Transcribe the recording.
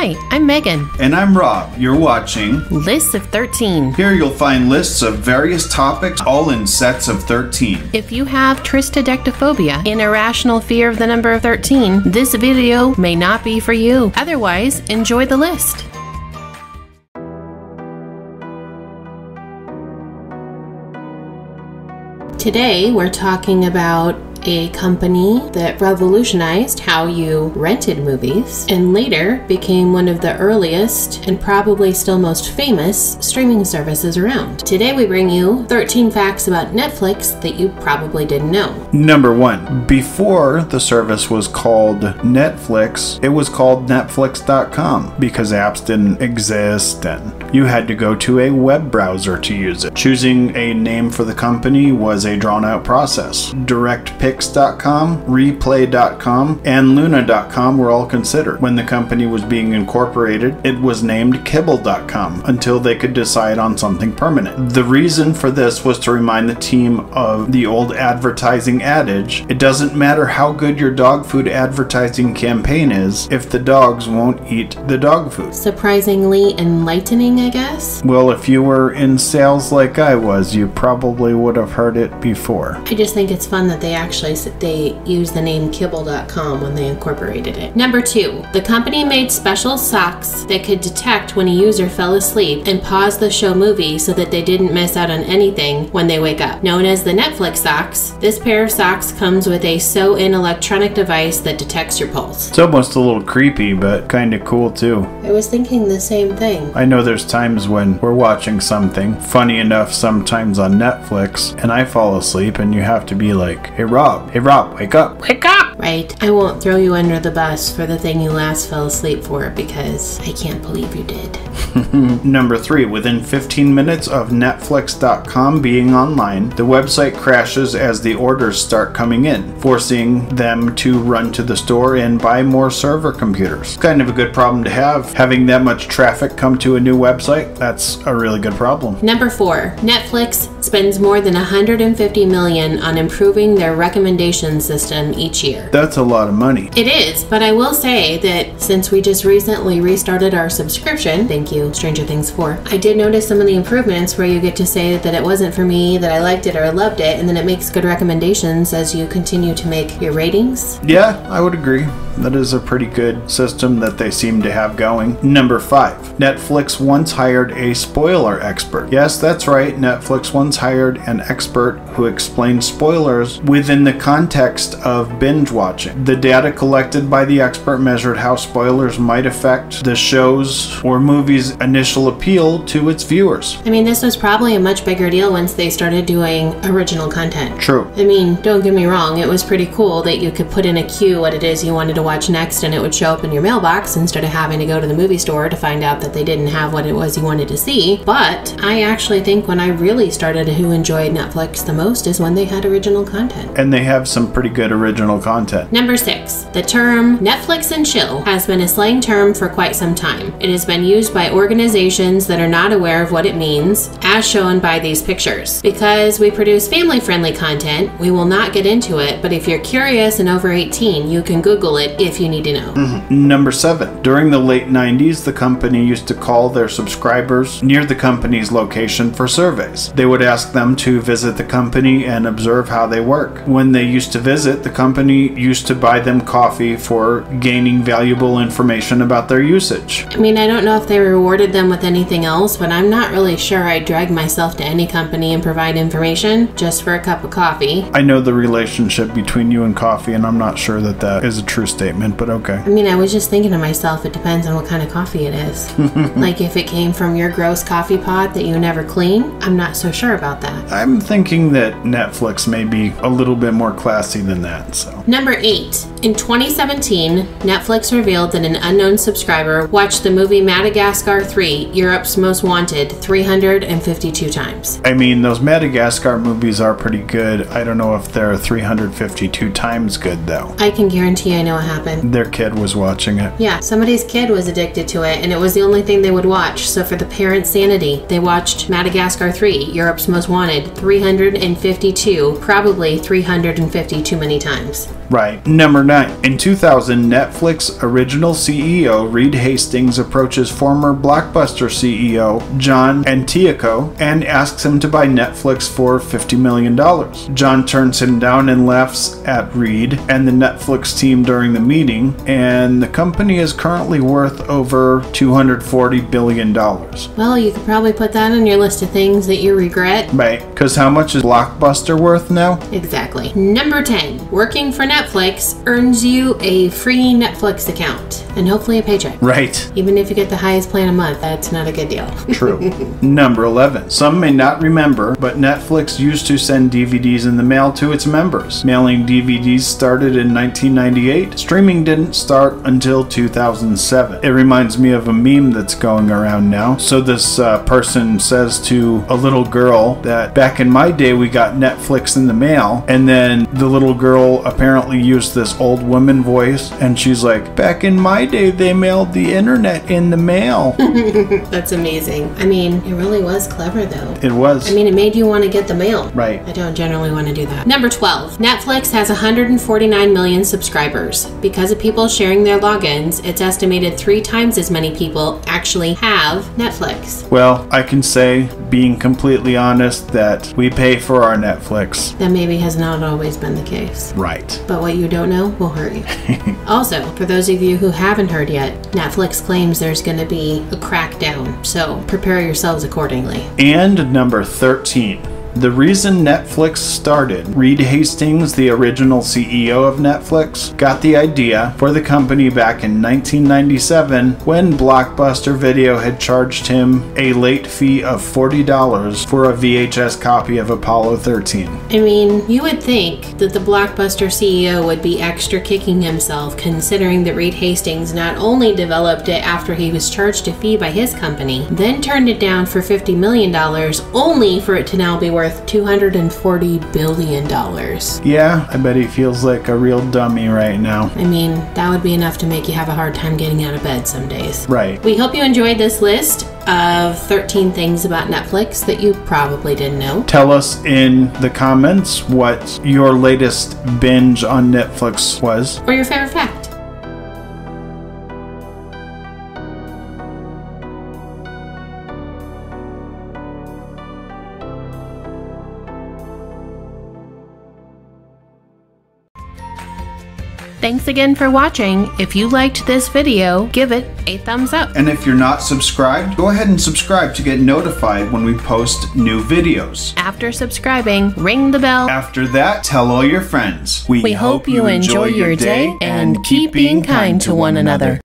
Hi, I'm Megan. And I'm Rob. You're watching Lists of 13. Here you'll find lists of various topics, all in sets of 13. If you have tristodectophobia, an irrational fear of the number 13, this video may not be for you. Otherwise, enjoy the list. Today, we're talking about a company that revolutionized how you rented movies and later became one of the earliest and probably still most famous streaming services around. Today we bring you 13 facts about Netflix that you probably didn't know. Number 1. Before the service was called Netflix, it was called Netflix.com because apps didn't exist and you had to go to a web browser to use it. Choosing a name for the company was a drawn-out process. DirectPix.com, Replay.com, and Luna.com were all considered. When the company was being incorporated, it was named Kibble.com until they could decide on something permanent. The reason for this was to remind the team of the old advertising adage, it doesn't matter how good your dog food advertising campaign is if the dogs won't eat the dog food. Surprisingly enlightening, I guess? Well, if you were in sales like I was, you probably would have heard it before. I just think it's fun that they used the name Kibble.com when they incorporated it. Number 2, the company made special socks that could detect when a user fell asleep and pause the show movie so that they didn't miss out on anything when they wake up. Known as the Netflix socks, this pair of socks comes with a sew-in electronic device that detects your pulse. It's almost a little creepy, but kind of cool too. I was thinking the same thing. I know there's times when we're watching something, funny enough sometimes on Netflix, and I fall asleep and you have to be like, hey Rob, wake up. Wake up! Right. I won't throw you under the bus for the thing you last fell asleep for because I can't believe you did. Number 3, within 15 minutes of Netflix.com being online, the website crashes as the orders start coming in, forcing them to run to the store and buy more server computers. Kind of a good problem to have. Having that much traffic come to a new website, that's a really good problem. Number 4, Netflix spends more than $150 million on improving their recommendation system each year. That's a lot of money. It is, but I will say that since we just recently restarted our subscription, thank you Stranger Things 4, I did notice some of the improvements where you get to say that it wasn't for me, that I liked it or I loved it, and then it makes good recommendations as you continue to make your ratings. Yeah, I would agree. That is a pretty good system that they seem to have going. Number 5, Netflix once hired a spoiler expert. Yes, that's right. Netflix once hired an expert who explained spoilers within the context of binge watching. The data collected by the expert measured how spoilers might affect the show's or movie's initial appeal to its viewers. I mean, this was probably a much bigger deal once they started doing original content. True. I mean, don't get me wrong, it was pretty cool that you could put in a queue what it is you wanted to watch next and it would show up in your mailbox instead of having to go to the movie store to find out that they didn't have what it was you wanted to see. But I actually think when I really started to enjoy Netflix the most is when they had original content. And they have some pretty good original content. Number 6, the term Netflix and chill has been a slang term for quite some time. It has been used by organizations that are not aware of what it means, as shown by these pictures. Because we produce family-friendly content, we will not get into it, but if you're curious and over 18, you can Google it if you need to know. Number 7, during the late 90s, the company used to call their subscribers near the company's location for surveys. They would ask them to visit the company and observe how they work. When they used to visit, the company used to buy them coffee for gaining valuable information about their usage. I mean, I don't know if they rewarded them with anything else, but I'm not really sure I'd drag myself to any company and provide information just for a cup of coffee. I know the relationship between you and coffee, and I'm not sure that that is a true statement, but okay. I mean, I was just thinking to myself, it depends on what kind of coffee it is. Like if it came from your gross coffee pot that you never clean, I'm not so sure about that. I'm thinking that Netflix may be a little bit more classy than that, so. Number 8. In 2017, Netflix revealed that an unknown subscriber watched the movie Madagascar 3, Europe's Most Wanted, 352 times. I mean, those Madagascar movies are pretty good. I don't know if they're 352 times good, though. I can guarantee I know what happened. Their kid was watching it. Yeah, somebody's kid was addicted to it, and it was the only thing they would watch. So for the parents' sanity, they watched Madagascar 3, Europe's Most Wanted, 352, probably 350 too many times. Right. Number 9. In 2000, Netflix original CEO Reed Hastings approaches former Blockbuster CEO John Antioco and asks him to buy Netflix for $50 million. John turns him down and laughs at Reed and the Netflix team during the meeting, and the company is currently worth over $240 billion. Well, you could probably put that on your list of things that you regret. Right, because how much is Blockbuster worth now? Exactly. Number 10. Working for Netflix earns you a free Netflix account and hopefully a paycheck. Right. Even if you get the highest plan a month, that's not a good deal. True. Number 11. Some may not remember, but Netflix used to send DVDs in the mail to its members. Mailing DVDs started in 1998. Streaming didn't start until 2007. It reminds me of a meme that's going around now. So this person says to a little girl that back in my day we got Netflix in the mail, and then the little girl apparently used this old woman voice, and she's like, back in my day they mailed the internet in the mail. That's amazing. I mean, it really was clever though. It was. I mean, it made you want to get the mail. Right. I don't generally want to do that. Number 12. Netflix has 149 million subscribers. Because of people sharing their logins, it's estimated 3 times as many people actually have Netflix. Well, I can say, being completely honest, that we pay for our Netflix. That maybe has not always been the case. Right. But what you don't know will hurt you. Also, for those of you who haven't heard yet, Netflix claims there's going to be a crackdown, so prepare yourselves accordingly. And number 13. The reason Netflix started, Reed Hastings, the original CEO of Netflix, got the idea for the company back in 1997 when Blockbuster Video had charged him a late fee of $40 for a VHS copy of Apollo 13. I mean, you would think that the Blockbuster CEO would be extra kicking himself considering that Reed Hastings not only developed it after he was charged a fee by his company, then turned it down for $50 million only for it to now be worth $240 billion. Yeah, I bet he feels like a real dummy right now. I mean, that would be enough to make you have a hard time getting out of bed some days. Right. We hope you enjoyed this list of 13 things about Netflix that you probably didn't know. Tell us in the comments what your latest binge on Netflix was. Or your favorite fact. Thanks again for watching. If you liked this video, give it a thumbs up. And if you're not subscribed, go ahead and subscribe to get notified when we post new videos. After subscribing, ring the bell. After that, tell all your friends. We hope you enjoy your day and keep being kind to one another.